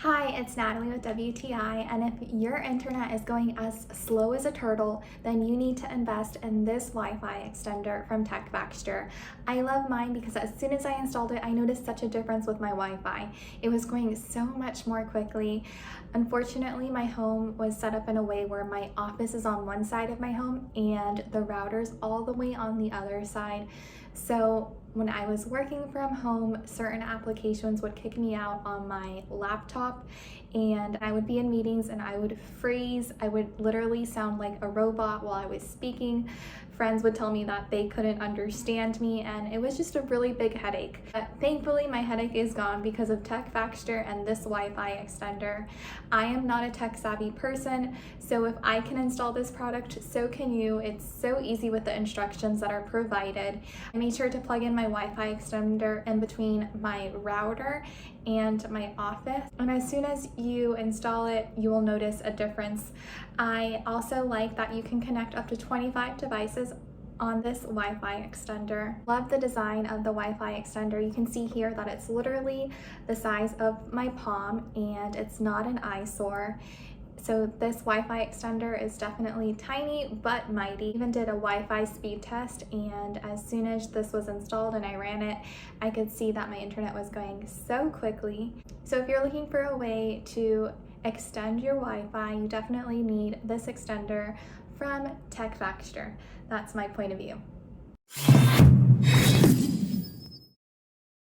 Hi, it's Natalie with WTI, and if your internet is going as slow as a turtle, then you need to invest in this Wi-Fi extender from TECHFACTURE. I love mine because as soon as I installed it, I noticed such a difference with my Wi-Fi. It was going so much more quickly. Unfortunately, my home was set up in a way where my office is on one side of my home and the router's all the way on the other side. So when I was working from home, certain applications would kick me out on my laptop, and I would be in meetings and I would freeze. I would literally sound like a robot while I was speaking. Friends would tell me that they couldn't understand me, and it was just a really big headache. But thankfully, my headache is gone because of TECHFACTURE and this Wi-Fi extender. I am not a tech-savvy person, so if I can install this product, so can you. It's so easy with the instructions that are provided. I made sure to plug in my Wi-Fi extender in between my router and my office, and as soon as you install it, you will notice a difference. I also like that you can connect up to 25 devices on this Wi-Fi extender. Love the design of the Wi-Fi extender. You can see here that it's literally the size of my palm and it's not an eyesore. So this Wi-Fi extender is definitely tiny but mighty. Even did a Wi-Fi speed test, and as soon as this was installed and I ran it, I could see that my internet was going so quickly. So if you're looking for a way to extend your Wi-Fi, you definitely need this extender from TECHFACTURE. That's my point of view.